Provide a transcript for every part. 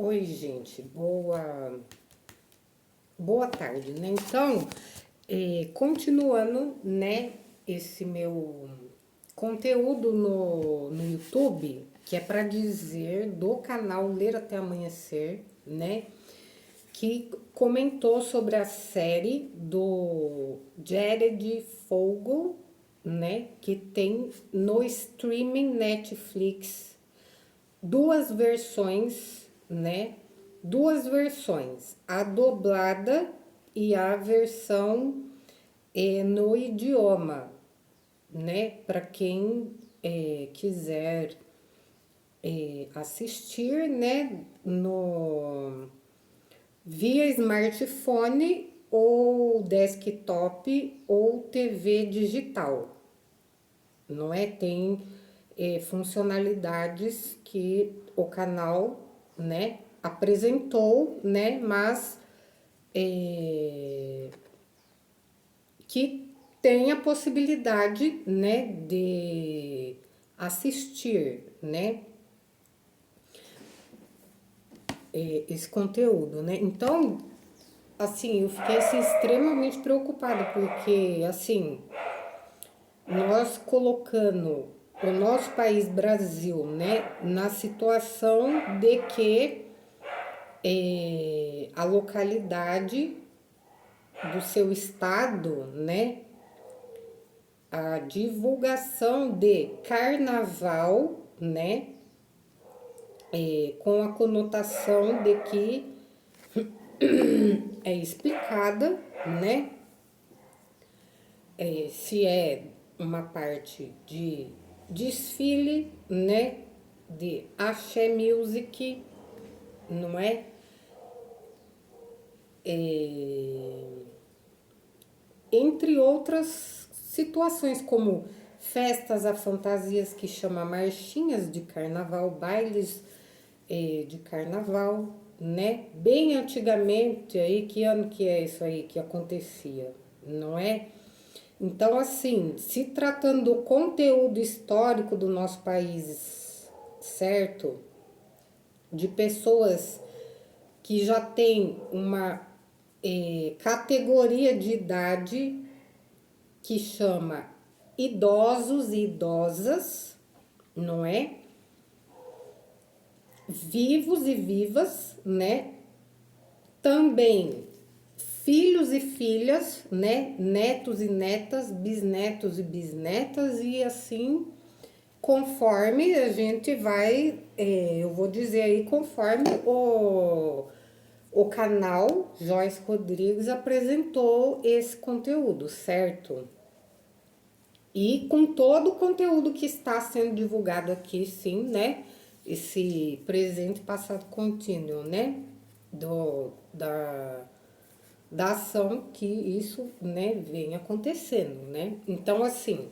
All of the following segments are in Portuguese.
Oi, gente, boa tarde, né? Então, continuando, né, esse meu conteúdo no YouTube, que é para dizer do canal Ler Até Amanhecer, né, que comentou sobre a série do Jared Fogle, né, que tem no streaming Netflix duas versões, né? Duas versões, a dublada e a versão no idioma, né? Para quem quiser assistir, né? No via smartphone ou desktop ou TV digital, não é? Tem funcionalidades que o canal, né, apresentou, né, mas que tem a possibilidade, né, de assistir, né, esse conteúdo, né? Então, assim, eu fiquei assim, extremamente preocupada porque, assim, nós colocando o nosso país Brasil, né, na situação de que a localidade do seu estado, né, a divulgação de carnaval, né, com a conotação de que é explicada, né, se é uma parte de desfile, né, de axé music, não é? Entre outras situações como festas a fantasias que chama marchinhas de carnaval, bailes de carnaval, né? Bem antigamente, aí que ano que é isso aí que acontecia, não é? Então, assim, se tratando do conteúdo histórico do nosso país, certo? De pessoas que já têm uma categoria de idade que chama idosos e idosas, não é? Vivos e vivas, né? Também filhos e filhas, né? Netos e netas, bisnetos e bisnetas, e assim, conforme a gente vai, eu vou dizer aí, conforme o canal Joyce Rodrigues apresentou esse conteúdo, certo? E com todo o conteúdo que está sendo divulgado aqui, sim, né? Esse presente, passado contínuo, né? Da ação que isso, né, vem acontecendo, né? Então, assim,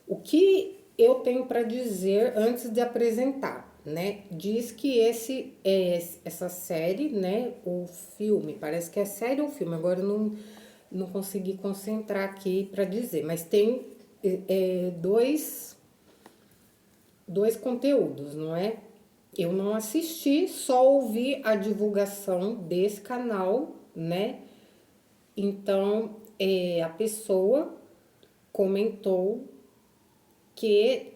o que eu tenho para dizer antes de apresentar, né? Diz que essa série, né? O filme, parece que é série ou filme, agora eu não consegui concentrar aqui para dizer, mas tem dois conteúdos, não é? Eu não assisti, só ouvi a divulgação desse canal, né? Então, a pessoa comentou que,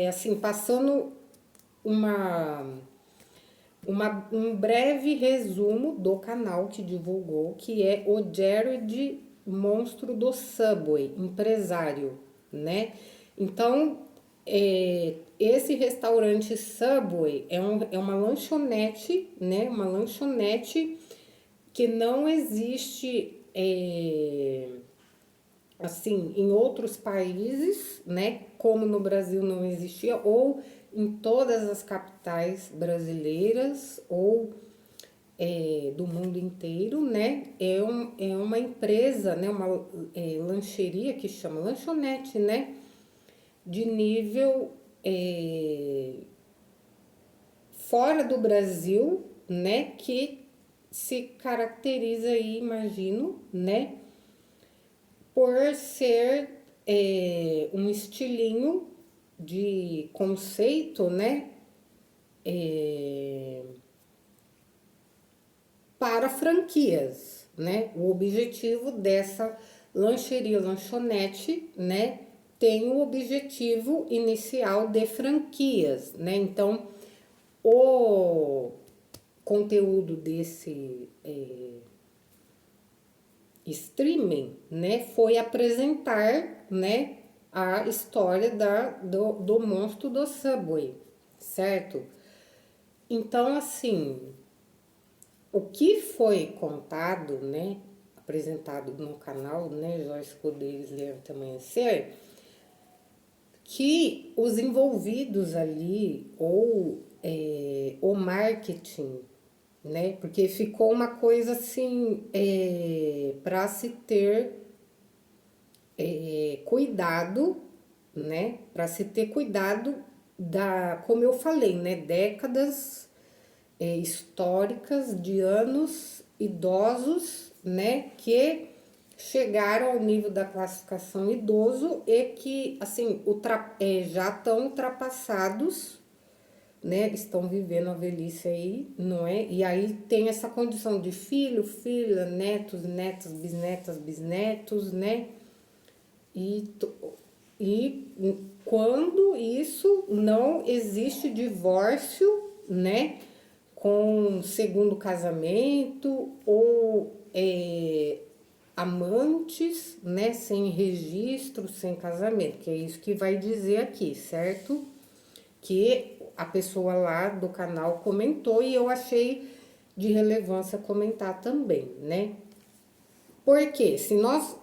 assim, passando uma, um breve resumo do canal que divulgou, que é o Jared Monstro do Subway, empresário, né? Então, esse restaurante Subway é uma lanchonete, né? Uma lanchonete que não existe assim em outros países, né? Como no Brasil não existia, ou em todas as capitais brasileiras ou do mundo inteiro, né? É uma empresa, né? Uma lancheria que chama lanchonete, né? De nível fora do Brasil, né? Que se caracteriza aí, imagino, né? Por ser um estilinho de conceito, né? para franquias, né? O objetivo dessa lancheria, lanchonete, né? Tem o objetivo inicial de franquias, né? Então, o conteúdo desse streaming, né, foi apresentar, né, a história do monstro do Subway, certo? Então, assim, o que foi contado, né, apresentado no canal, né, Joyce Poderes Levanta Amanhecer, que os envolvidos ali, ou o marketing, né, porque ficou uma coisa assim, para se ter cuidado, né, para se ter cuidado como eu falei, né, décadas históricas de anos idosos, né, que chegaram ao nível da classificação idoso e que, assim, já estão ultrapassados, né, estão vivendo a velhice aí, não é? E aí tem essa condição de filho, filha, netos, netas, bisnetas, bisnetos, né? E, e quando isso não existe divórcio, né? Com segundo casamento ou amantes, né? Sem registro, sem casamento, que é isso que vai dizer aqui, certo? Que a pessoa lá do canal comentou e eu achei de relevância comentar também, né? Porque se nós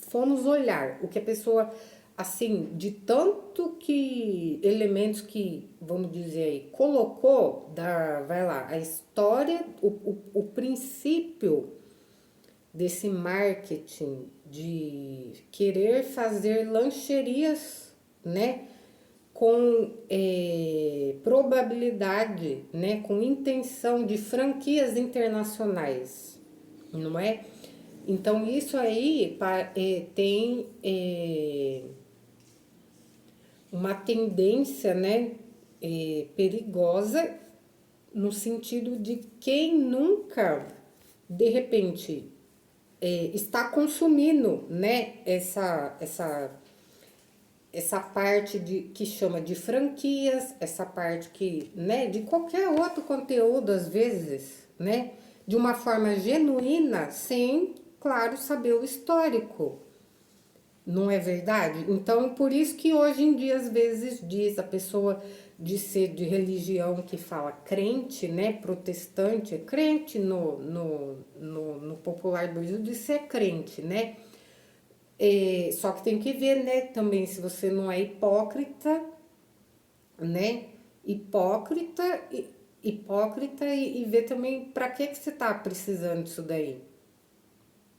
formos olhar o que a pessoa, assim, de tanto que elementos que, vamos dizer aí, colocou, vai lá, a história, o princípio desse marketing de querer fazer lancherias, né? Com probabilidade, né? Com intenção de franquias internacionais, não é? Então, isso aí tem uma tendência, né, perigosa, no sentido de quem nunca, de repente, está consumindo, né, essa parte que chama de franquias, essa parte que, né, de qualquer outro conteúdo, às vezes, né, de uma forma genuína, sem, claro, saber o histórico. Não é verdade? Então, por isso que hoje em dia, às vezes, diz a pessoa de ser de religião que fala crente, né? Protestante, é crente no popular do Brasil, de ser crente, né? Só que tem que ver, né, também se você não é hipócrita, né? Hipócrita e ver também para que você tá precisando disso daí.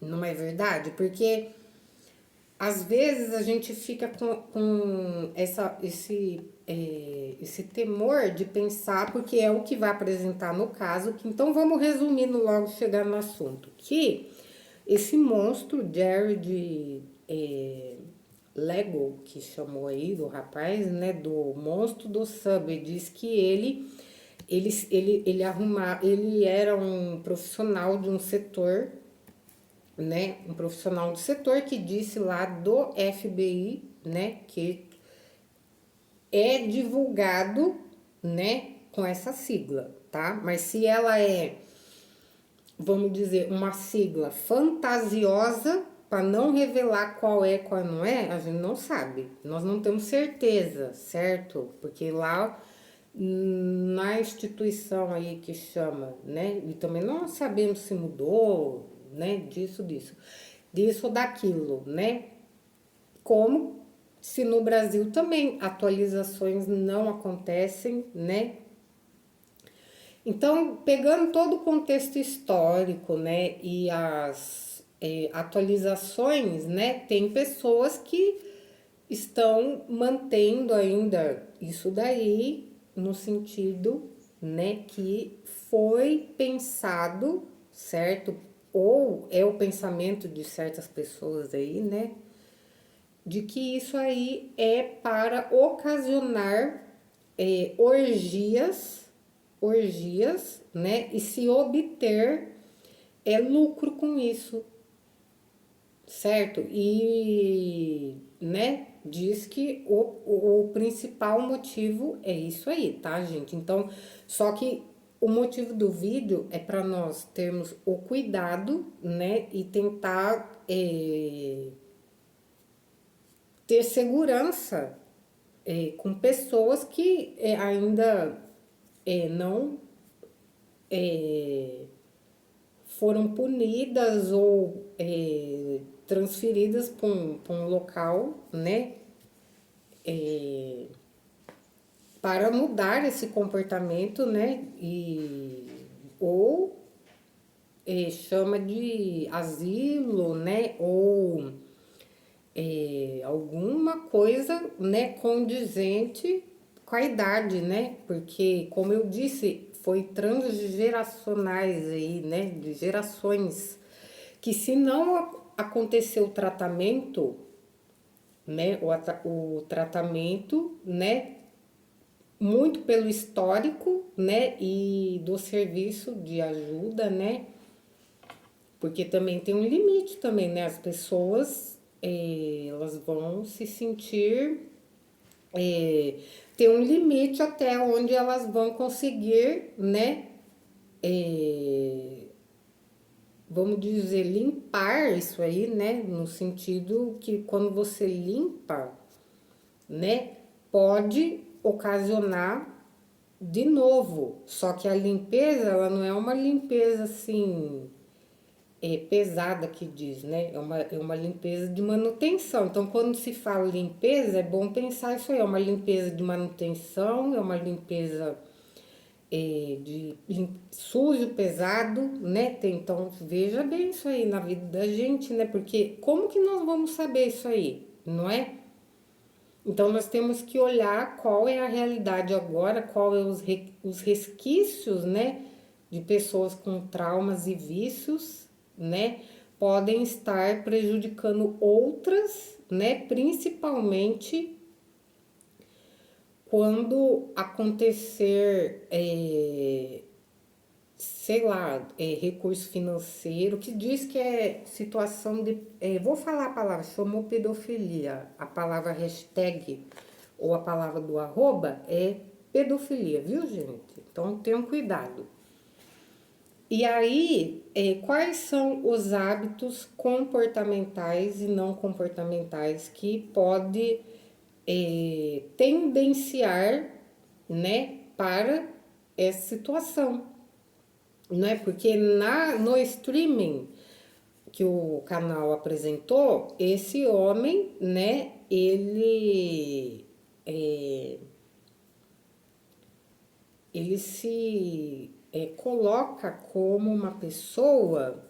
Não é verdade? Porque às vezes a gente fica com esse temor de pensar, porque é o que vai apresentar no caso, que então vamos resumindo logo, chegar no assunto, que esse monstro, Jared Lego, que chamou aí do rapaz, né, do monstro do Subway, diz que ele era um profissional de um setor, né, um profissional do setor que disse lá do FBI, né, que é divulgado, né, com essa sigla, tá? Mas se ela é, vamos dizer, uma sigla fantasiosa, para não revelar qual não é, a gente não sabe. Nós não temos certeza, certo? Porque lá na instituição aí que chama, né? E também não sabemos se mudou, né? Disso ou daquilo, né? Como se no Brasil também atualizações não acontecem, né? Então, pegando todo o contexto histórico, né, e as atualizações, né, tem pessoas que estão mantendo ainda isso daí no sentido, né, que foi pensado, certo? Ou é o pensamento de certas pessoas aí, né, de que isso aí é para ocasionar orgias, né? E se obter lucro com isso, certo? E, né, diz que o principal motivo é isso aí, tá, gente? Então, só que o motivo do vídeo é para nós termos o cuidado, né, e tentar ter segurança com pessoas que ainda não foram punidas ou transferidas para um local, né, para mudar esse comportamento, né, ou chama de asilo, né, ou alguma coisa, né, condizente com a idade, né, porque, como eu disse, foi transgeracionais aí, né, de gerações, que se não acontecer o tratamento, né, o tratamento, né, muito pelo histórico, né, e do serviço de ajuda, né, porque também tem um limite também, né, as pessoas, elas vão se sentir, é, tem um limite até onde elas vão conseguir, né, vamos dizer, limpar isso aí, né, no sentido que quando você limpa, né, pode ocasionar de novo. Só que a limpeza, ela não é uma limpeza assim, pesada que diz, né? É uma limpeza de manutenção. Então, quando se fala limpeza, é bom pensar isso aí. É uma limpeza de manutenção, é uma limpeza sujo, pesado, né? Então, veja bem isso aí na vida da gente, né? Porque como que nós vamos saber isso aí, não é? Então, nós temos que olhar qual é a realidade agora, qual é os resquícios, né, de pessoas com traumas e vícios, né, podem estar prejudicando outras, né, principalmente quando acontecer, sei lá, recurso financeiro, que diz que é situação de. Vou falar a palavra, chamou pedofilia. A palavra hashtag ou a palavra do arroba é pedofilia, viu, gente? Então tenham cuidado. E aí, quais são os hábitos comportamentais e não comportamentais que pode tendenciar, né, para essa situação? Não é porque no streaming que o canal apresentou, esse homem, né, ele se coloca como uma pessoa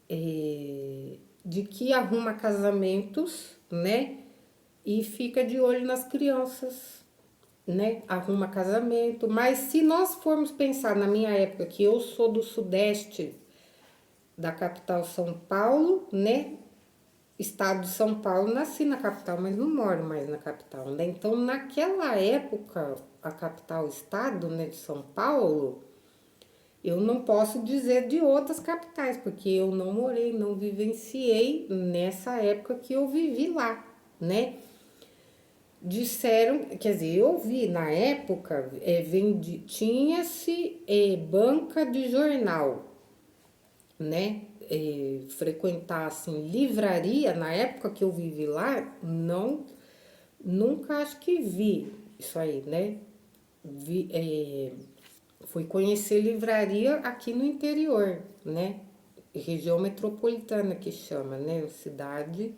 de que arruma casamentos, né, e fica de olho nas crianças, né, arruma casamento. Mas se nós formos pensar na minha época, que eu sou do Sudeste, da capital São Paulo, né? Estado de São Paulo, nasci na capital, mas não moro mais na capital, né? Então, naquela época, a capital estado, né, de São Paulo, eu não posso dizer de outras capitais, porque eu não morei, não vivenciei nessa época que eu vivi lá, né? Disseram, quer dizer, eu vi na época, tinha-se banca de jornal, né? Frequentar assim livraria na época que eu vivi lá, não, nunca acho que vi isso aí, né? Fui conhecer livraria aqui no interior, né? Região metropolitana que chama, né? Cidade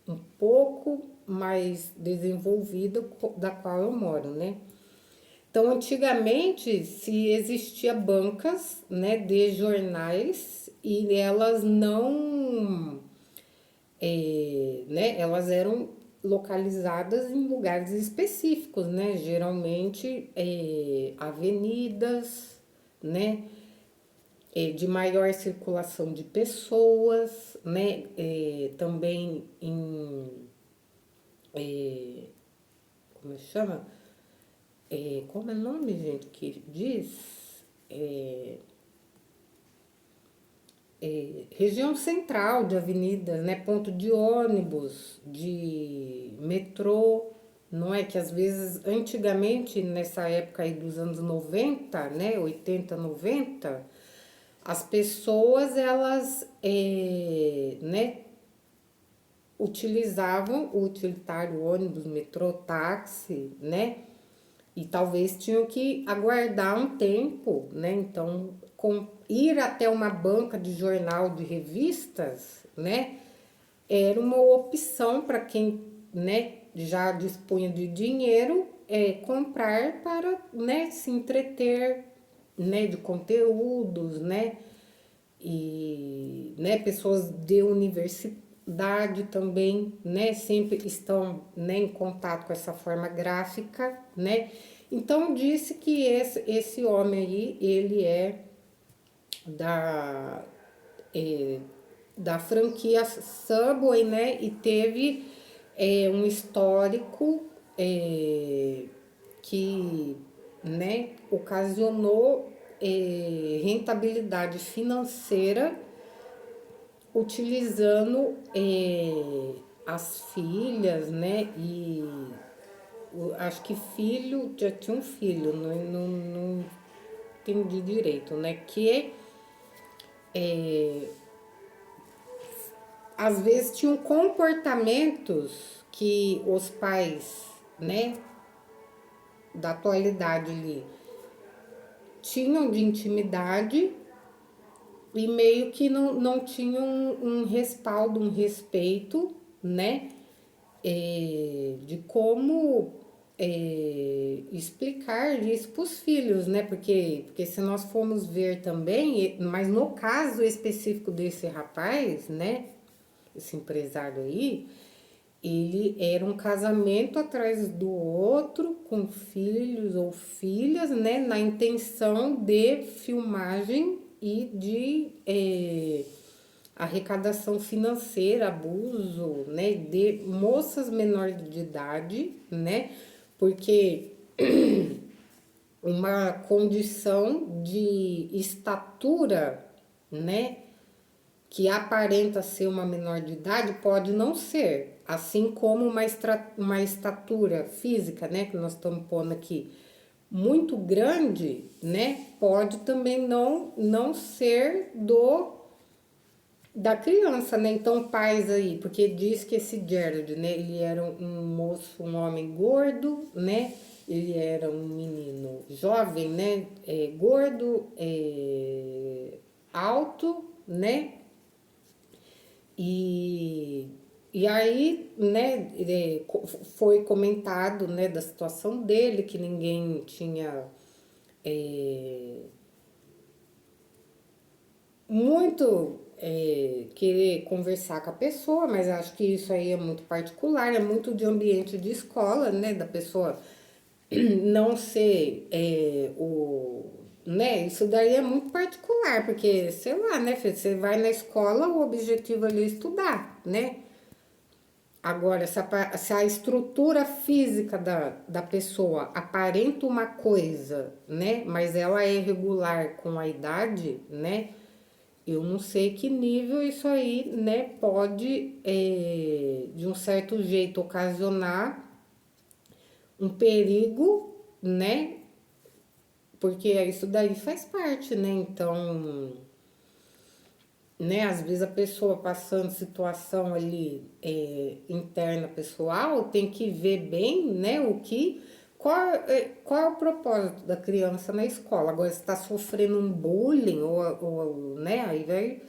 um pouco mais desenvolvida da qual eu moro, né? Então, antigamente se existia bancas, né, de jornais e elas não, né, elas eram localizadas em lugares específicos, né, geralmente avenidas, né, de maior circulação de pessoas, né, também em, como chama? como é o nome, gente, que diz? Região central de avenidas, né? Ponto de ônibus, de metrô, não é? Que às vezes, antigamente, nessa época aí dos anos 90, né? 80, 90, as pessoas, elas, né? Utilizavam o utilitário, ônibus, metrô, táxi, né? E talvez tinham que aguardar um tempo, né? Então, ir até uma banca de jornal de revistas, né? Era uma opção para quem, né, já dispunha de dinheiro, comprar para, né, se entreter, né, de conteúdos, né? E, né, pessoas de universidade também, né, sempre estão, né, em contato com essa forma gráfica, né? Então disse que esse homem aí, ele é da é, da franquia Subway, né? E teve um histórico que, né, ocasionou rentabilidade financeira utilizando as filhas, né? E acho que filho, já tinha um filho, não entendi direito, né? Que às vezes tinham comportamentos que os pais, né, da atualidade ali tinham de intimidade e meio que não tinham um respaldo, um respeito, né, de como explicar isso para os filhos, né? Porque se nós formos ver também, mas no caso específico desse rapaz, né? Esse empresário aí, ele era um casamento atrás do outro, com filhos ou filhas, né? Na intenção de filmagem e de arrecadação financeira, abuso, né? De moças menores de idade, né? Porque uma condição de estatura, né? Que aparenta ser uma menor de idade pode não ser, assim como uma estatura física, né, que nós estamos pondo aqui, muito grande, né, pode também não ser da criança, né? Então, pais aí, porque diz que esse Gerald, né, ele era um moço, um homem gordo, né? Ele era um menino jovem, né? Gordo, alto, né? E, e aí, né, foi comentado, né, da situação dele, que ninguém tinha muito querer conversar com a pessoa, mas acho que isso aí é muito particular, é muito de ambiente de escola, né, da pessoa não ser né, isso daí é muito particular, porque, sei lá, né, filho, você vai na escola, o objetivo ali é estudar, né? Agora, se a estrutura física da pessoa aparenta uma coisa, né? Mas ela é regular com a idade, né? Eu não sei que nível isso aí, né? Pode, de um certo jeito, ocasionar um perigo, né? Porque isso daí faz parte, né? Então, né? Às vezes a pessoa passando situação ali interna pessoal tem que ver bem, né? Qual é o propósito da criança na escola? Agora se está sofrendo um bullying ou né? Aí vai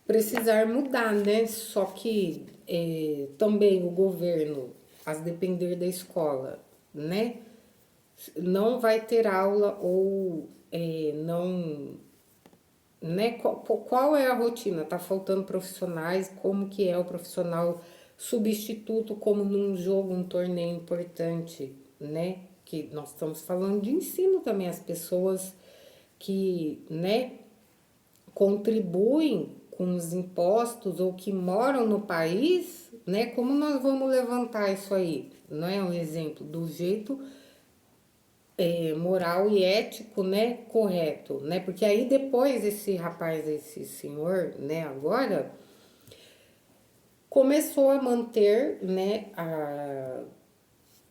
precisar mudar, né? Só que também o governo, a depender da escola, né? Não vai ter aula ou não, né? Qual é a rotina? Tá faltando profissionais? Como que é o profissional substituto, como num jogo, um torneio importante, né? Que nós estamos falando de ensino também, as pessoas que, né, contribuem com os impostos ou que moram no país, né? Como nós vamos levantar isso aí? Não é um exemplo do jeito moral e ético, né, correto, né? Porque aí depois esse rapaz, esse senhor, né, agora começou a manter, né,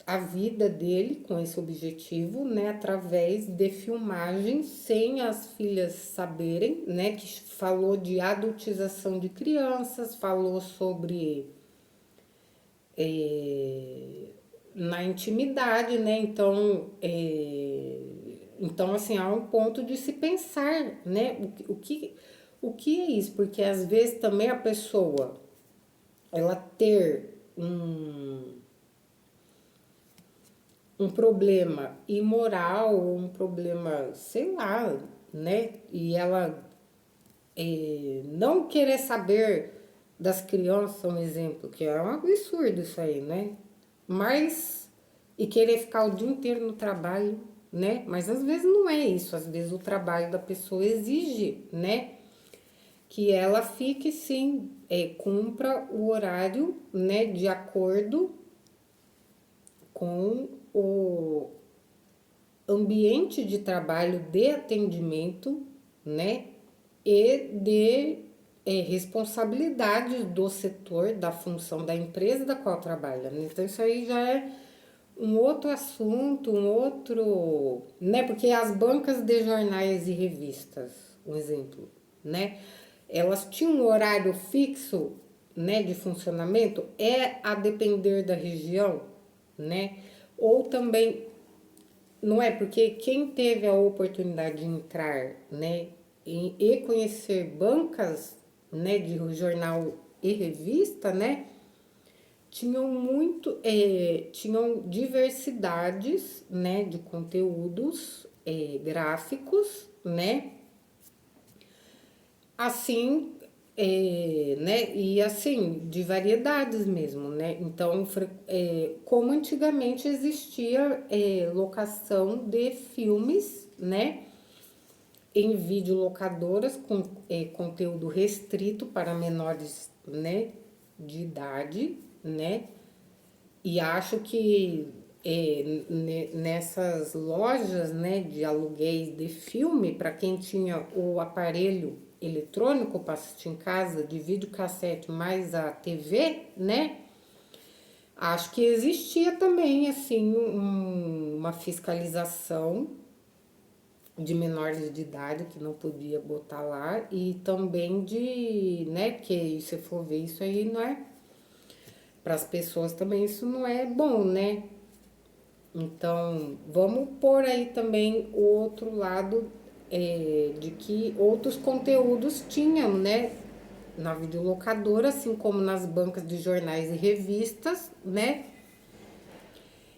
a vida dele com esse objetivo, né, através de filmagens sem as filhas saberem, né, que falou de adultização de crianças, falou sobre na intimidade, né? Então assim, há um ponto de se pensar, né? O que é isso? Porque às vezes também a pessoa ela ter um problema imoral, um problema, sei lá, né? E ela não querer saber das crianças, um exemplo, que é um absurdo isso aí, né? Mas, e querer ficar o dia inteiro no trabalho, né? Mas às vezes não é isso, às vezes o trabalho da pessoa exige, né? Que ela fique sim, cumpra o horário, né? De acordo com o ambiente de trabalho de atendimento, né? E de responsabilidades do setor, da função da empresa da qual trabalha, né? Então isso aí já é um outro assunto, um outro, né? Porque as bancas de jornais e revistas, um exemplo, né? Elas tinham um horário fixo, né, de funcionamento, a depender da região, né? Ou também não é porque quem teve a oportunidade de entrar, né, e conhecer bancas, né, de jornal e revista, né, tinham diversidades, né, de conteúdos gráficos, né, assim, né, e assim, de variedades mesmo, né, então, como antigamente existia locação de filmes, né, em videolocadoras com conteúdo restrito para menores, né, de idade, né? E acho que nessas lojas, né, de aluguéis de filme, para quem tinha o aparelho eletrônico para assistir em casa, de videocassete mais a TV, né? Acho que existia também assim uma fiscalização de menores de idade que não podia botar lá e também de, né, porque se for ver isso aí não é para as pessoas também isso não é bom, né? Então, vamos pôr aí também o outro lado de que outros conteúdos tinham, né, na videolocadora, assim como nas bancas de jornais e revistas, né,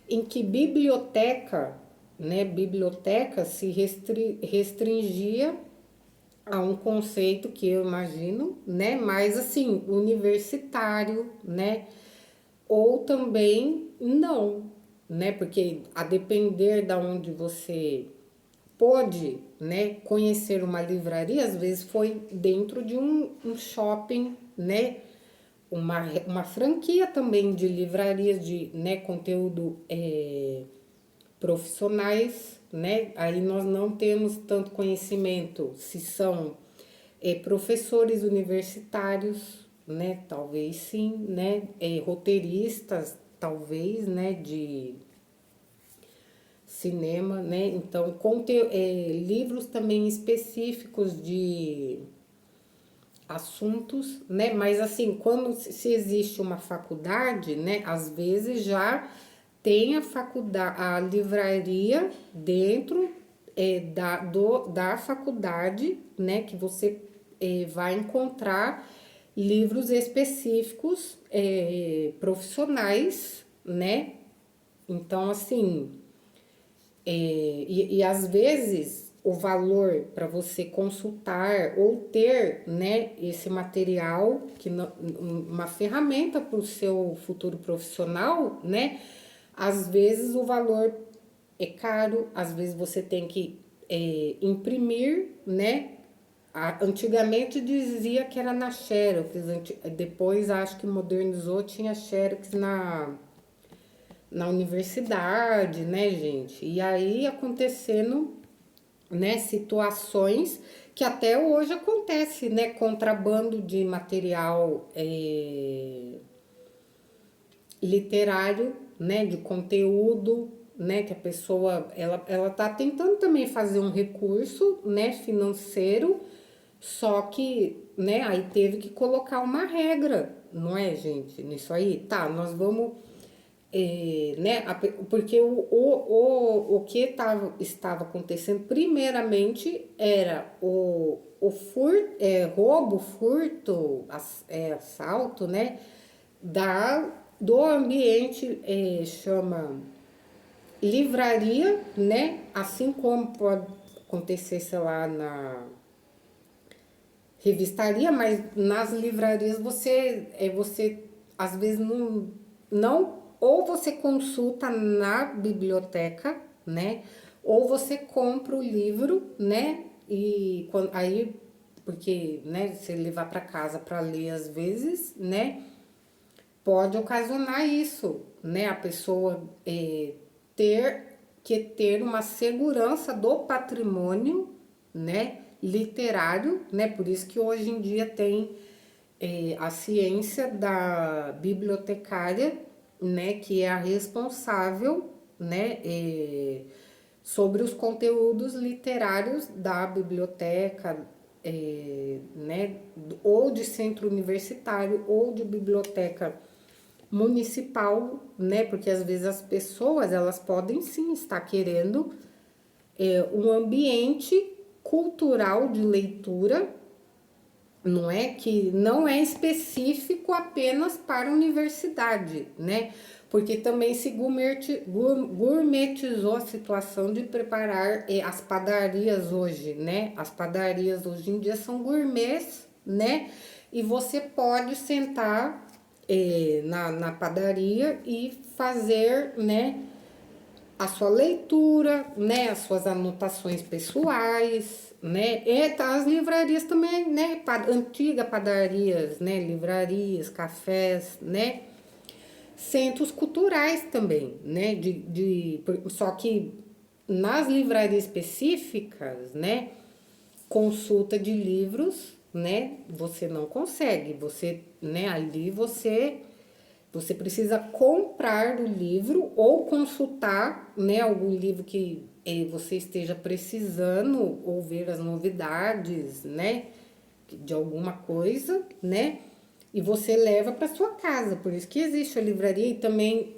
em que biblioteca, né, biblioteca se restringia a um conceito que eu imagino, né, mais assim, universitário, né, ou também não, né, porque a depender da onde você pôde, né, conhecer uma livraria, às vezes foi dentro de um shopping, né, uma franquia também de livrarias de, né, conteúdo profissionais, né? Aí nós não temos tanto conhecimento se são professores universitários, né? Talvez sim, né? Roteiristas, talvez, né? De cinema, né? Então, livros também específicos de assuntos, né? Mas assim, quando se existe uma faculdade, né? Às vezes já tem a faculdade, a livraria dentro da faculdade, né? Que você vai encontrar livros específicos profissionais, né? Então, assim, e às vezes o valor para você consultar ou ter, né, esse material, uma ferramenta para o seu futuro profissional, né? Às vezes o valor é caro, às vezes você tem que imprimir, né? Antigamente dizia que era na Xerox, depois acho que modernizou, tinha Xerox na universidade, né, gente? E aí acontecendo, né, situações que até hoje acontece, né, contrabando de material literário, né, de conteúdo, né, que a pessoa ela tá tentando também fazer um recurso, né, financeiro, só que, né, aí teve que colocar uma regra, não é, gente, nisso aí, tá, nós vamos né, porque o que estava acontecendo primeiramente era roubo, furto, assalto, né, do ambiente, chama livraria, né, assim como pode acontecer, sei lá, na revistaria, mas nas livrarias você às vezes não ou você consulta na biblioteca, né? Ou você compra o livro, né? E aí porque, né, você levar para casa para ler às vezes, né? Pode ocasionar isso, né? A pessoa ter uma segurança do patrimônio, né? Literário, né? Por isso que hoje em dia tem a ciência da bibliotecária, né? Que é a responsável, né? Sobre os conteúdos literários da biblioteca, né? Ou de centro universitário ou de biblioteca municipal, né? Porque às vezes as pessoas elas podem sim estar querendo um ambiente cultural de leitura, não é que não é específico apenas para a universidade, né? Porque também se gourmetizou a situação de preparar as padarias hoje, né? As padarias hoje em dia são gourmets, né? E você pode sentar na padaria e fazer, né, a sua leitura, né, as suas anotações pessoais, né, e as livrarias também, né, antiga padarias, né, livrarias, cafés, né, centros culturais também, né, só que nas livrarias específicas, né, consulta de livros, né, você não consegue, né, ali você precisa comprar o livro ou consultar, né, algum livro que você esteja precisando ou ver as novidades, né, de alguma coisa, né, e você leva para sua casa. Por isso que existe a livraria e também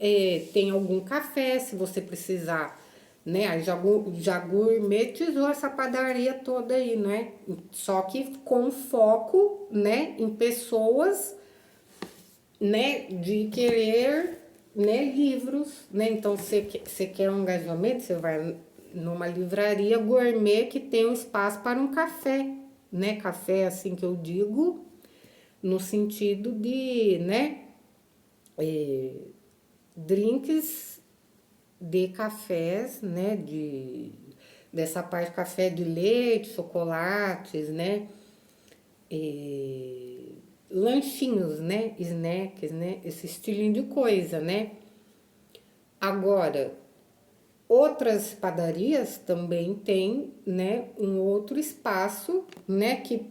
tem algum café, se você precisar, né, aí já gourmetizou essa padaria toda aí, né, só que com foco, né, em pessoas, né, de querer, né, livros, né? Então você quer um engajamento, você vai numa livraria gourmet que tem um espaço para um café, né? Café assim que eu digo no sentido de, né, drinks de cafés, né, de dessa parte café de leite, chocolates, né? Lanchinhos, né? Snacks, né? Esse estilinho de coisa, né? Agora, outras padarias também têm, né, um outro espaço, né, que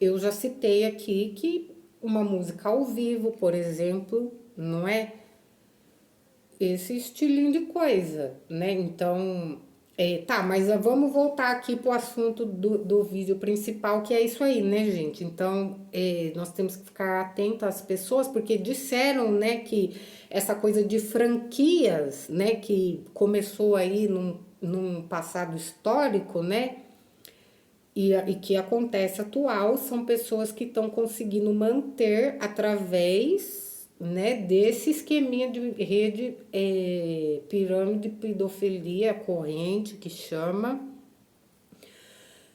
eu já citei aqui, que uma música ao vivo, por exemplo, não é? Esse estilinho de coisa, né? Então, tá, mas vamos voltar aqui pro assunto do vídeo principal, que é isso aí, né, gente? Então, nós temos que ficar atentos às pessoas, porque disseram, né, que essa coisa de franquias, né, que começou aí num passado histórico, né? E que acontece atual são pessoas que estão conseguindo manter através, né, desse esqueminha de rede, pirâmide, pedofilia corrente que chama,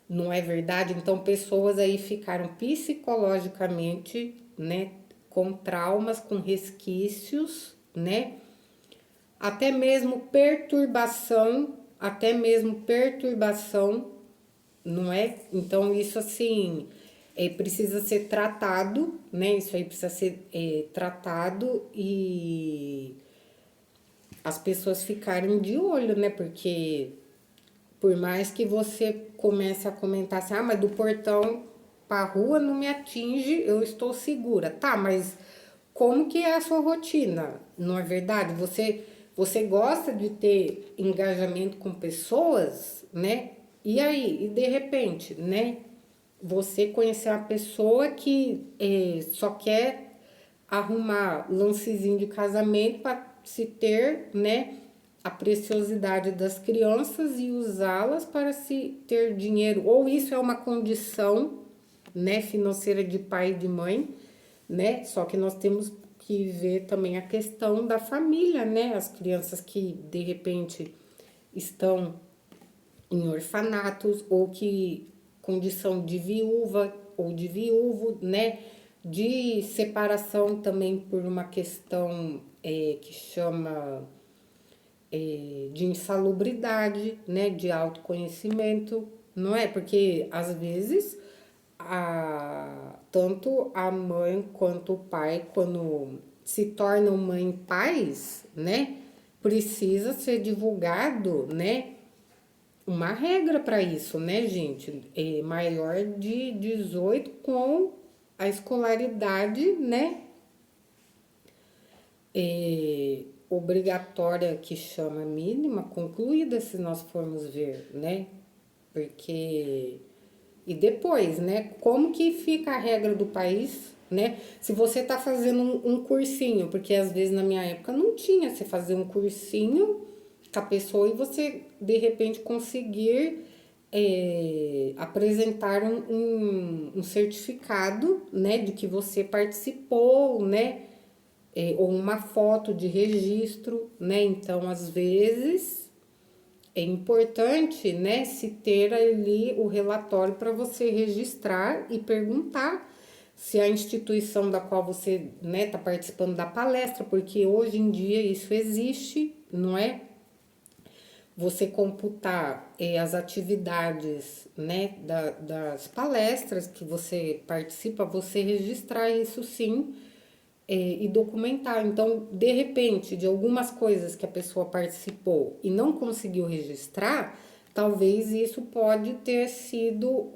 não é verdade? Então pessoas aí ficaram psicologicamente, né, com traumas, com resquícios, né, até mesmo perturbação, não é? Então isso assim precisa ser tratado, né? Isso aí precisa ser tratado as pessoas ficarem de olho, né? Porque por mais que você comece a comentar assim, ah, mas do portão pra rua não me atinge, eu estou segura. Tá, mas como que é a sua rotina? Não é verdade? Você gosta de ter engajamento com pessoas, né? E aí, e de repente, né? Você conhecer uma pessoa que só quer arrumar lancezinho de casamento para se ter, né, a preciosidade das crianças e usá-las para se ter dinheiro. Ou isso é uma condição, né, financeira de pai e de mãe, né? Só que nós temos que ver também a questão da família, né? As crianças que de repente estão em orfanatos ou que condição de viúva ou de viúvo, né? De separação também por uma questão que chama de insalubridade, né? De autoconhecimento, não é? Porque às vezes tanto a mãe quanto o pai, quando se tornam mãe e pais, né? Precisa ser divulgado, né? Uma regra para isso, né, gente? É maior de 18 com a escolaridade, né? Obrigatória que chama mínima, concluída, se nós formos ver, né? Porque. E depois, né? Como que fica a regra do país, né? Se você tá fazendo um cursinho, porque às vezes na minha época não tinha, você fazer um cursinho com a pessoa e você de repente conseguir apresentar um certificado, né, de que você participou, né, ou uma foto de registro, né, então às vezes é importante, né, se ter ali o relatório para você registrar e perguntar se a instituição da qual você, né, está participando da palestra, porque hoje em dia isso existe, não é? Você computar as atividades, né, das palestras que você participa, você registrar isso sim e documentar. Então, de repente, de algumas coisas que a pessoa participou e não conseguiu registrar, talvez isso pode ter sido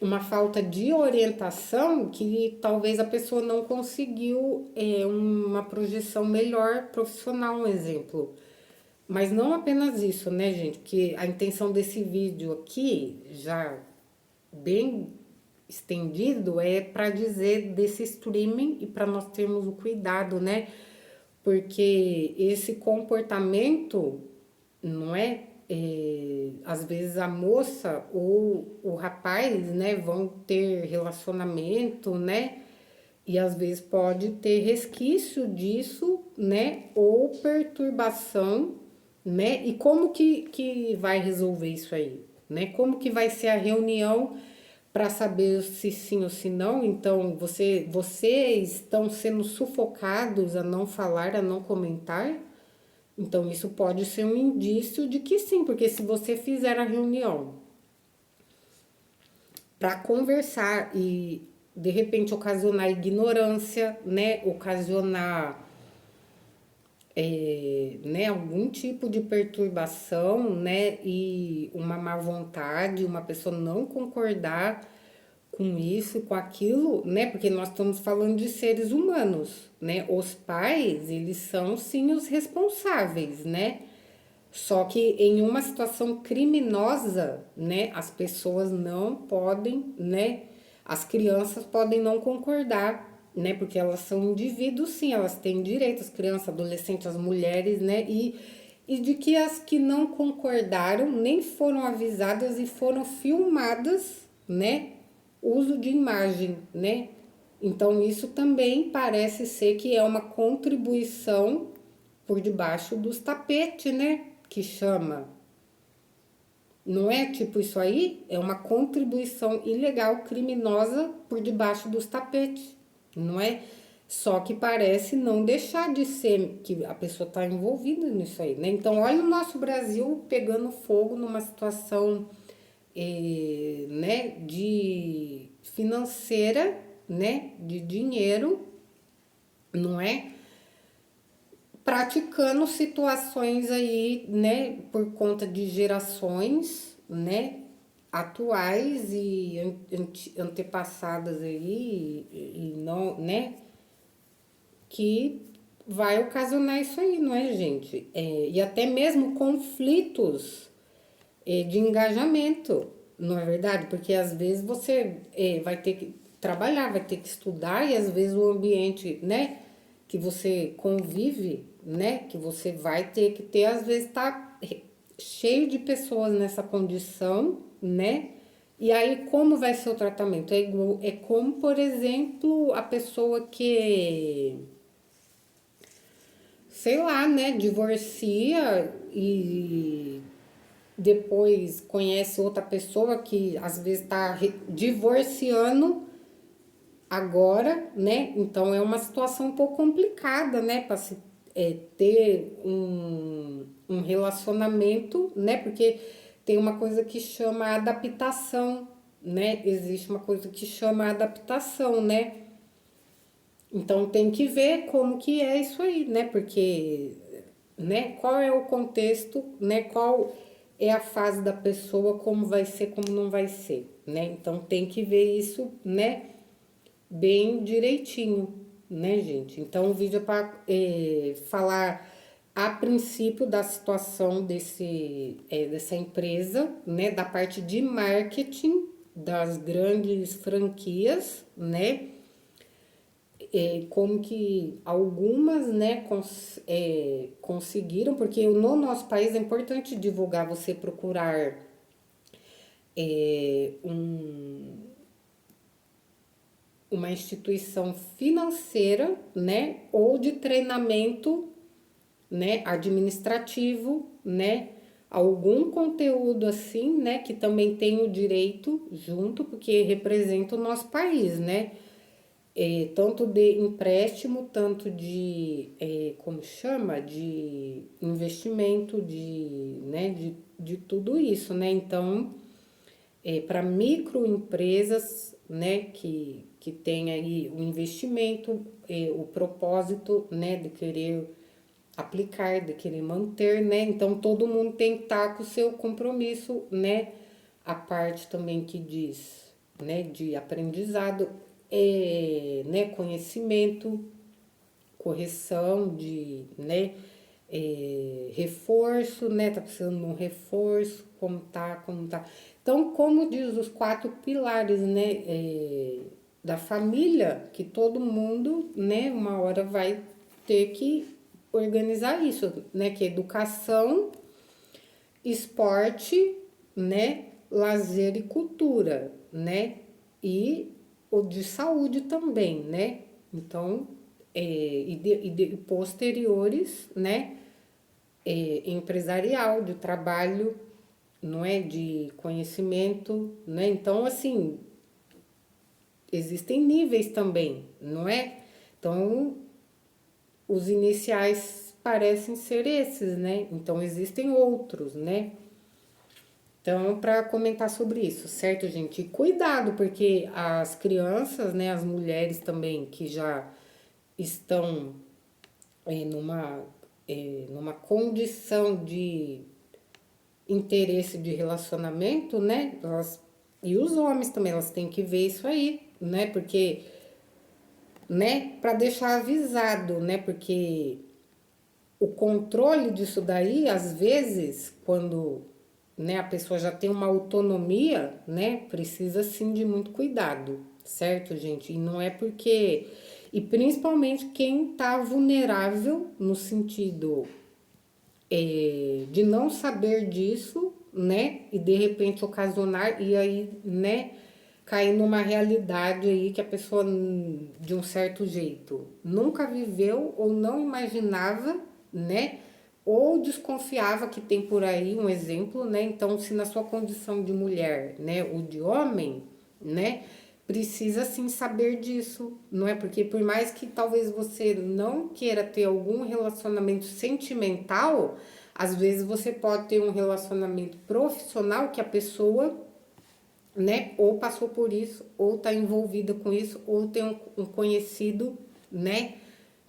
uma falta de orientação que talvez a pessoa não conseguiu uma projeção melhor profissional, um exemplo. Mas não apenas isso, né, gente? Porque a intenção desse vídeo aqui, já bem estendido, é para dizer desse streaming e para nós termos o cuidado, né? Porque esse comportamento, não é? Às vezes a moça ou o rapaz, né, vão ter relacionamento, né? E às vezes pode ter resquício disso, né? Ou perturbação, né? E como que vai resolver isso aí, né? Como que vai ser a reunião para saber se sim ou se não? Então, vocês estão sendo sufocados a não falar, a não comentar? Então, isso pode ser um indício de que sim, porque se você fizer a reunião para conversar e de repente ocasionar ignorância, né? Ocasionar né, algum tipo de perturbação, né, e uma má vontade, uma pessoa não concordar com isso, com aquilo, né, porque nós estamos falando de seres humanos, né, os pais, eles são sim os responsáveis, né, só que em uma situação criminosa, né, as pessoas não podem, né, as crianças podem não concordar, né, porque elas são indivíduos, sim, elas têm direitos, as crianças, adolescentes, as mulheres, né, e de que as que não concordaram nem foram avisadas e foram filmadas, né, uso de imagem, né, então isso também parece ser que é uma contribuição por debaixo dos tapetes, né? Que chama. Não é tipo isso aí? É uma contribuição ilegal, criminosa por debaixo dos tapetes, não é? Só que parece não deixar de ser que a pessoa está envolvida nisso aí, né? Então, olha o nosso Brasil pegando fogo numa situação, né, de financeira, né, de dinheiro, não é? praticando situações aí, né, por conta de gerações, né, atuais e antepassadas aí, e não, né, que vai ocasionar isso aí, não é, gente? E até mesmo conflitos de engajamento, não é verdade? Porque às vezes você vai ter que trabalhar, vai ter que estudar e às vezes o ambiente, né, que você convive, né, que você vai ter que ter, às vezes tá cheio de pessoas nessa condição, né? E aí como vai ser o tratamento? É como, por exemplo, a pessoa que sei lá, né, divorcia e depois conhece outra pessoa que às vezes está divorciando agora, né? Então é uma situação um pouco complicada, né, para se ter um relacionamento, né? Porque tem uma coisa que chama adaptação, né? Existe uma coisa que chama adaptação, né? Então tem que ver como que é isso aí, né? Porque, né, qual é o contexto, né? Qual é a fase da pessoa, como vai ser, como não vai ser, né? Então tem que ver isso, né, bem direitinho, né, gente? Então o vídeo é para falar a princípio da situação dessa empresa, né, da parte de marketing das grandes franquias, né? Como que algumas, né, conseguiram, porque no nosso país é importante divulgar, você procurar uma instituição financeira, né, ou de treinamento, né, administrativo, né, algum conteúdo assim, né, que também tem o direito junto, porque representa o nosso país, né, tanto de empréstimo, tanto de, como chama, de investimento, né, de tudo isso, né? Então, para microempresas, né, que tem aí o investimento, o propósito, né, de querer aplicar, de querer manter, né? Então, todo mundo tem que estar com o seu compromisso, né? A parte também que diz, né, de aprendizado, né, conhecimento, correção de, né, reforço, né, tá precisando de um reforço, como tá. Então, como diz os 4 pilares, né, da família, que todo mundo, né, uma hora vai ter que organizar isso, né, que é educação, esporte, né, lazer e cultura, né, e o de saúde também, né, então, e posteriores, né, empresarial, de trabalho, não é, de conhecimento, né, então, assim, existem níveis também, não é, então, os iniciais parecem ser esses, né, então existem outros, né. Então, para comentar sobre isso, certo, gente? E cuidado, porque as crianças, né, as mulheres também que já estão numa, numa condição de interesse de relacionamento, né? E os homens também, elas têm que ver isso aí, né? Porque, né, para deixar avisado, né? Porque o controle disso daí, às vezes, quando, né, a pessoa já tem uma autonomia, né, precisa sim de muito cuidado, certo, gente? E não é porque. E principalmente quem tá vulnerável no sentido de não saber disso, né, e de repente ocasionar, e aí, né, cair numa realidade aí que a pessoa, de um certo jeito, nunca viveu ou não imaginava, né? Ou desconfiava que tem por aí um exemplo, né? Então, se na sua condição de mulher, né, ou de homem, né, precisa sim saber disso, não é? Porque por mais que talvez você não queira ter algum relacionamento sentimental, às vezes você pode ter um relacionamento profissional que a pessoa, né, ou passou por isso, ou está envolvida com isso, ou tem um conhecido, né,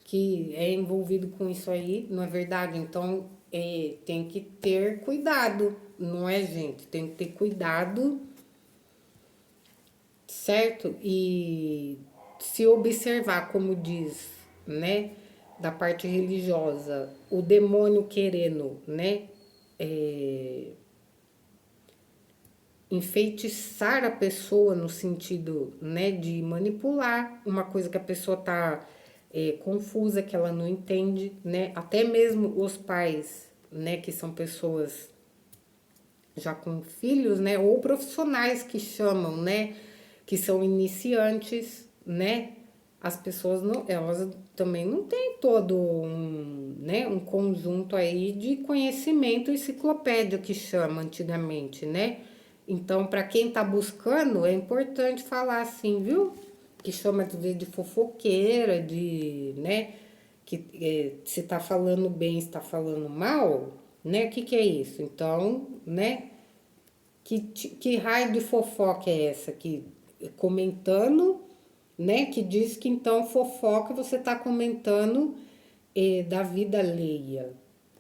que é envolvido com isso aí, não é verdade? Então, tem que ter cuidado, não é, gente? Tem que ter cuidado, certo? E se observar, como diz, né, da parte religiosa, o demônio querendo, né, é, enfeitiçar a pessoa no sentido, né, de manipular uma coisa que a pessoa tá confusa, que ela não entende, né? Até mesmo os pais, né, que são pessoas já com filhos, né, ou profissionais que chamam, né, que são iniciantes, né? As pessoas não, elas também não têm todo um, né, um conjunto aí de conhecimento enciclopédia que chama antigamente, né? Então, para quem está buscando, é importante falar assim, viu? Que chama às vezes de fofoqueira, de, né? Que se tá falando bem, está falando mal, né? O que que é isso? Então, né? Que raio de fofoca é essa? Que comentando, né? Que diz que então fofoca você tá comentando da vida alheia.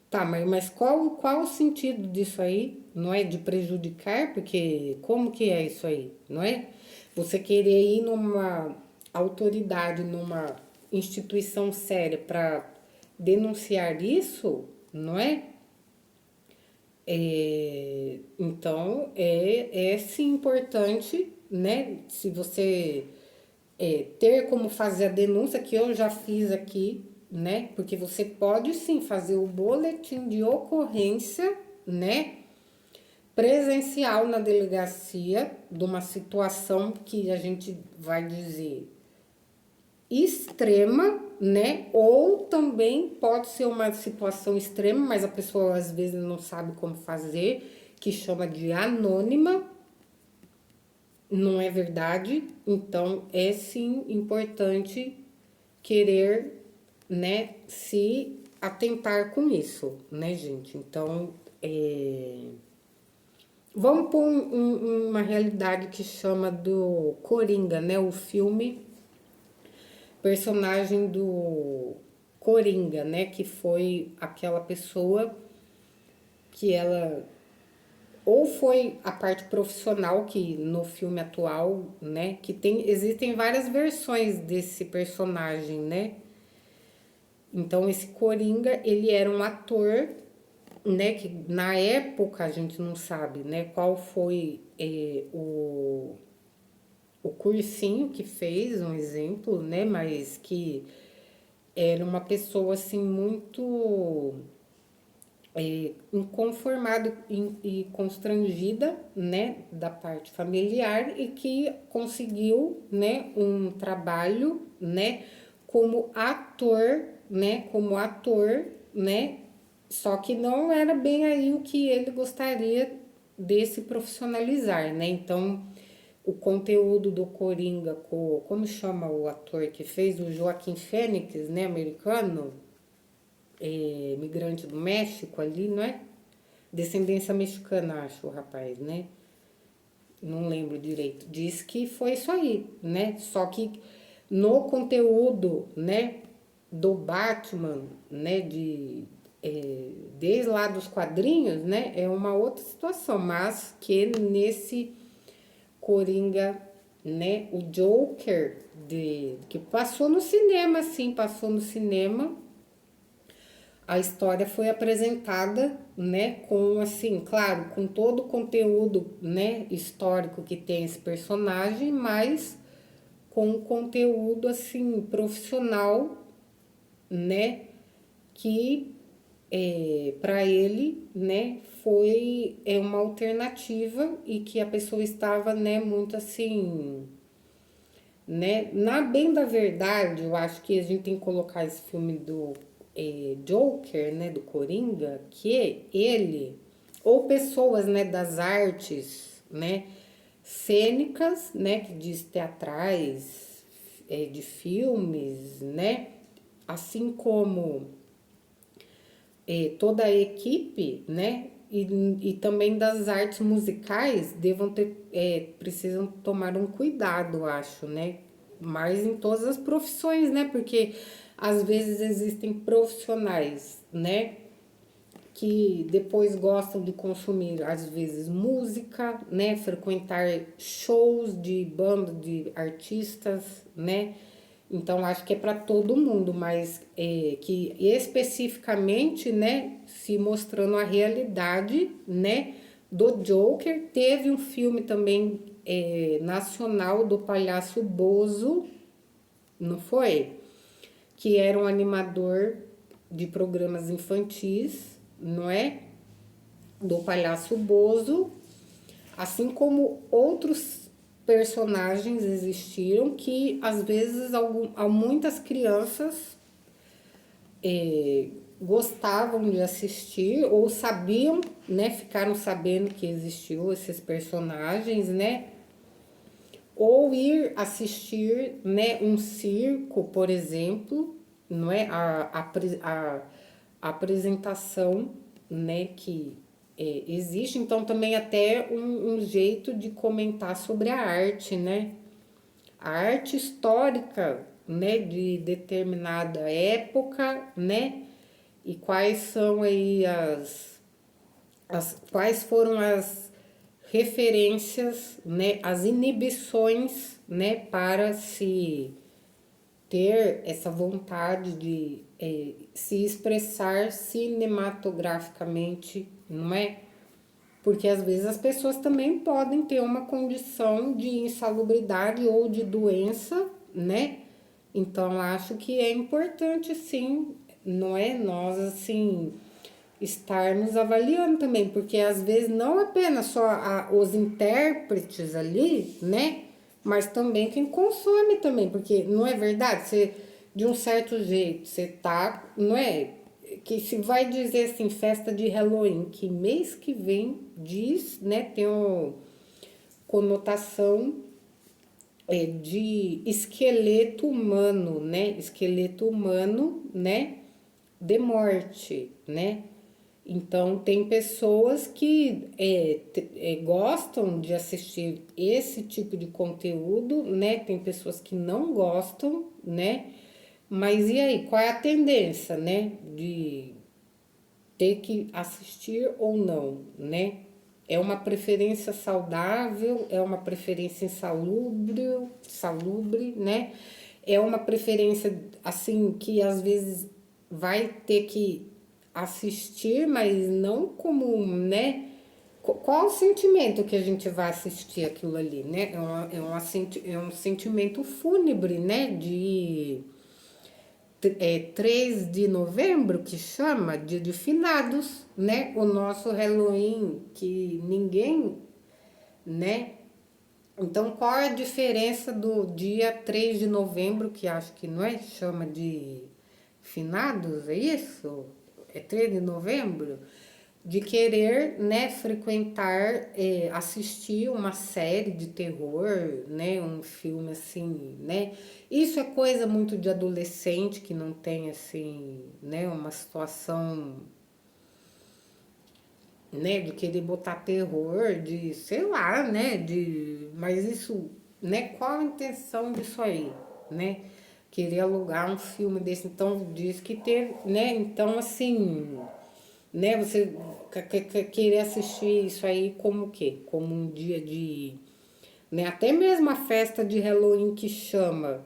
Tá, mas qual o sentido disso aí? Não é de prejudicar? Porque como que é isso aí? Não é? Você querer ir numa autoridade, numa instituição séria para denunciar isso, não é? Então, é sim importante, né? Se você ter como fazer a denúncia, que eu já fiz aqui, né? Porque você pode sim fazer o boletim de ocorrência, né? Presencial na delegacia de uma situação que a gente vai dizer extrema, né? Ou também pode ser uma situação extrema, mas a pessoa às vezes não sabe como fazer, que chama de anônima, não é verdade? Então é sim importante querer, né, se atentar com isso, né, gente? Então, vamos por uma realidade que chama do Coringa, né? O filme, personagem do Coringa, né? Que foi aquela pessoa que ela ou foi a parte profissional que no filme atual, né, que existem várias versões desse personagem, né? Então esse Coringa, ele era um ator, né, que na época a gente não sabe, né, qual foi o cursinho que fez, um exemplo, né, mas que era uma pessoa assim muito inconformada e constrangida, né, da parte familiar e que conseguiu, né, um trabalho, né, como ator, né, só que não era bem aí o que ele gostaria de se profissionalizar, né, então o conteúdo do Coringa, como chama o ator que fez o Joaquim Fênix, né, americano, migrante do México ali, não é? Descendência mexicana, acho, o rapaz, né? Não lembro direito. Diz que foi isso aí, né? Só que no conteúdo, né, do Batman, né, desde lá dos quadrinhos, né, é uma outra situação, mas que nesse Coringa, né, o Joker que passou no cinema, sim, passou no cinema. A história foi apresentada, né, com assim, claro, com todo o conteúdo, né, histórico que tem esse personagem, mas com um conteúdo assim profissional, né, que para ele, né, foi uma alternativa e que a pessoa estava, né, muito assim, né? Na bem da verdade, eu acho que a gente tem que colocar esse filme do Joker, né, do Coringa, que ele ou pessoas, né, das artes, né, cênicas, né, que diz teatrais, de filmes, né, assim como toda a equipe, né, e também das artes musicais devam ter, precisam tomar um cuidado, acho, né, mas em todas as profissões, né, porque às vezes existem profissionais, né, que depois gostam de consumir, às vezes, música, né, frequentar shows de banda de artistas, né. Então acho que é para todo mundo, mas que especificamente, né, se mostrando a realidade, né, do Joker. Teve um filme também nacional do Palhaço Bozo, não foi? Que era um animador de programas infantis, não é? Do Palhaço Bozo, assim como outros personagens existiram que às vezes muitas crianças gostavam de assistir ou sabiam, né? Ficaram sabendo que existiu esses personagens, né? Ou ir assistir, né, um circo, por exemplo, não é? A apresentação, né, que existe. Então também até um jeito de comentar sobre a arte, né? A arte histórica, né, de determinada época, né? E quais são aí quais foram as referências, né, as inibições, né, para se ter essa vontade de se expressar cinematograficamente, não é? Porque às vezes as pessoas também podem ter uma condição de insalubridade ou de doença, né? Então acho que é importante sim, não é? Nós assim estarmos avaliando também, porque às vezes não apenas só os intérpretes ali, né? Mas também quem consome também, porque não é verdade? Você, de um certo jeito, você tá, não é? Que se vai dizer assim, festa de Halloween, que mês que vem diz, né? Tem uma conotação de esqueleto humano, né? Esqueleto humano, né? De morte, né? Então, tem pessoas que gostam de assistir esse tipo de conteúdo, né? Tem pessoas que não gostam, né? Mas e aí, qual é a tendência, né? De ter que assistir ou não, né? É uma preferência saudável, é uma preferência salubre, né? É uma preferência, assim, que às vezes vai ter que assistir, mas não como, né? Qual o sentimento que a gente vai assistir aquilo ali, né? É um sentimento fúnebre, né? De 3 de novembro, que chama Dia de Finados, né? O nosso Halloween, que ninguém, né? Então, qual é a diferença do dia 3 de novembro, que acho que não é? Chama de finados, é isso? É 3 de novembro? De querer, né, frequentar, assistir uma série de terror, né, um filme assim, né? Isso é coisa muito de adolescente que não tem assim, né, uma situação, né, de querer botar terror, de, sei lá, né, de, mas isso, né, qual a intenção disso aí, né? Querer alugar um filme desse, então diz que ter, né, então assim, né, você querer assistir isso aí como o quê? Como um dia de, né, até mesmo a festa de Halloween que chama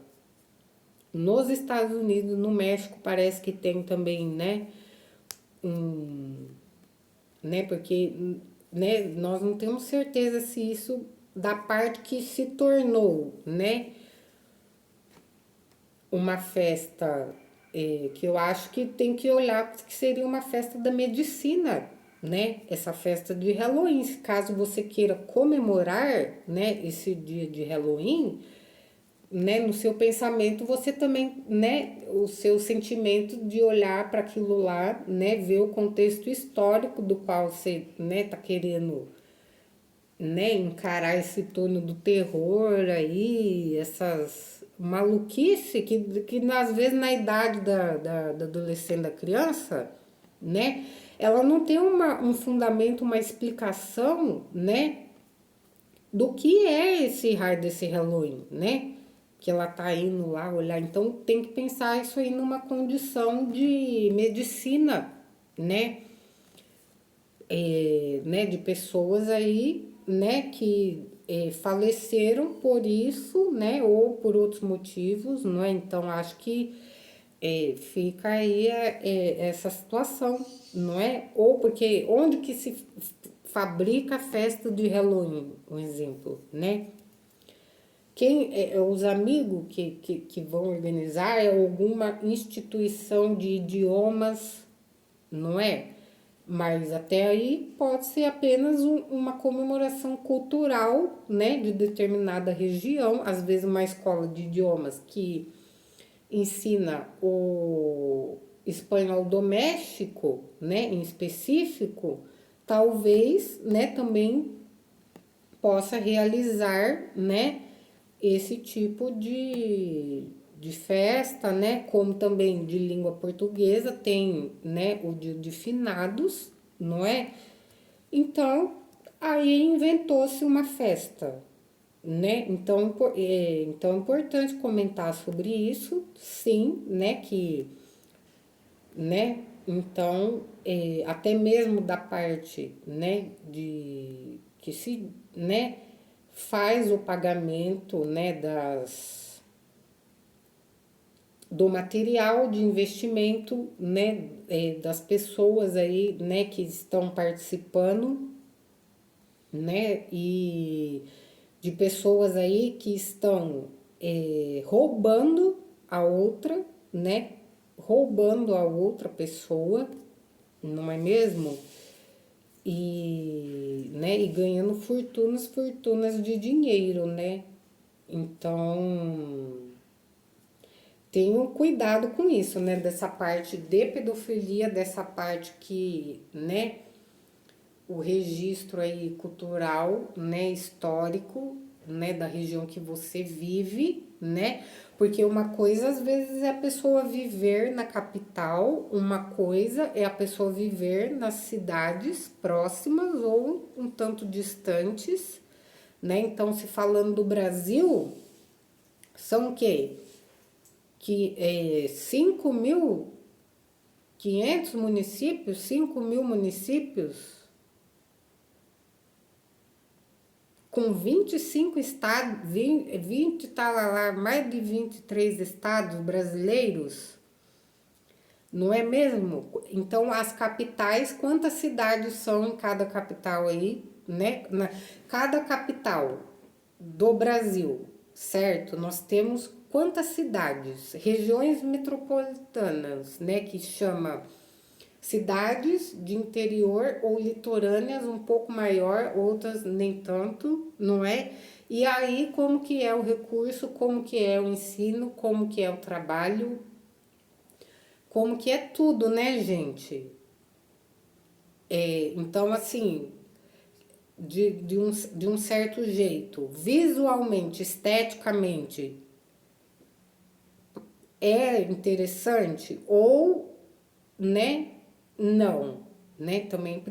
nos Estados Unidos, no México parece que tem também, né, um, né? Porque, né, nós não temos certeza se isso da parte que se tornou, né, uma festa que eu acho que tem que olhar que seria uma festa da medicina, né? Essa festa de Halloween, caso você queira comemorar, né, esse dia de Halloween, né, no seu pensamento você também, né, o seu sentimento de olhar para aquilo lá, né, ver o contexto histórico do qual você, né, tá querendo, né, encarar esse torno do terror aí, essas maluquice que às vezes na idade da adolescente, da criança, né, ela não tem um fundamento, uma explicação, né, do que é esse raio desse Halloween, né? que ela tá indo lá olhar. Então tem que pensar isso aí numa condição de medicina, né? Né, de pessoas aí, né, que faleceram por isso, né, ou por outros motivos, não é? Então acho que fica aí essa situação, não é? Ou porque onde que se fabrica a festa de Halloween, um exemplo, né? Os amigos que vão organizar é alguma instituição de idiomas, não é? Mas até aí pode ser apenas uma comemoração cultural, né, de determinada região, às vezes uma escola de idiomas que ensina o espanhol doméstico, né, em específico, talvez, né, também possa realizar, né, esse tipo de festa, né, como também de língua portuguesa, tem, né, o dia de finados, não é? Então, aí inventou-se uma festa, né? Então é importante comentar sobre isso, sim, né, que, né, então, até mesmo da parte, né, de que se, né, faz o pagamento, né, do material de investimento, né, das pessoas aí, né, que estão participando, né, e de pessoas aí que estão roubando a outra, né, roubando a outra pessoa, não é mesmo? E, né, e ganhando fortunas de dinheiro, né? Então, tenham cuidado com isso, né? Dessa parte de pedofilia, dessa parte que, né, o registro aí cultural, né, histórico, né, da região que você vive, né? Porque uma coisa às vezes é a pessoa viver na capital, uma coisa é a pessoa viver nas cidades próximas ou um tanto distantes, né? Então, se falando do Brasil, são o quê? Que 5.500 municípios, 5.000 municípios, com 25 estados, 20 tá lá, mais de 23 estados brasileiros, não é mesmo? Então, as capitais, quantas cidades são em cada capital aí, né? Cada capital do Brasil, certo? Nós temos quantas cidades? Regiões metropolitanas, né? Que chama cidades de interior ou litorâneas um pouco maior, outras nem tanto, não é? E aí como que é o recurso, como que é o ensino, como que é o trabalho, como que é tudo, né, gente? Então, assim, de um certo jeito, visualmente, esteticamente, é interessante ou, né, não, né? Também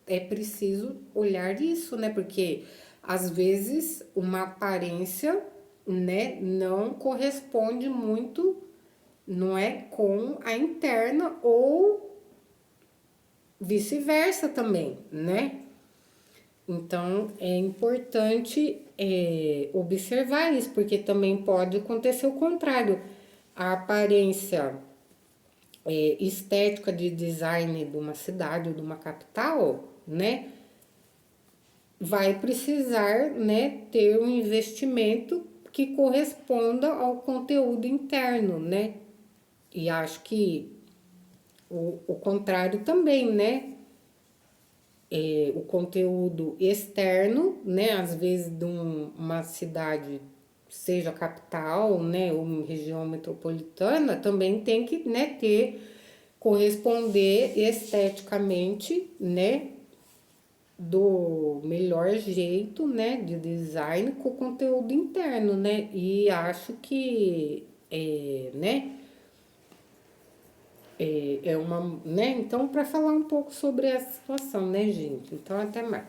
é preciso olhar isso, né? Porque às vezes uma aparência, né, não corresponde muito, não é, com a interna ou vice-versa também, né? Então é importante observar isso, porque também pode acontecer o contrário. A aparência estética de design de uma cidade ou de uma capital, né, vai precisar, né, ter um investimento que corresponda ao conteúdo interno, né? E acho que o contrário também, né? O conteúdo externo, né? Às vezes de uma cidade, seja capital, né, ou região metropolitana, também tem que, né, corresponder esteticamente, né, do melhor jeito, né, de design com o conteúdo interno, né? E acho que né, é uma, né? Então, para falar um pouco sobre essa situação, né, gente? Então, até mais.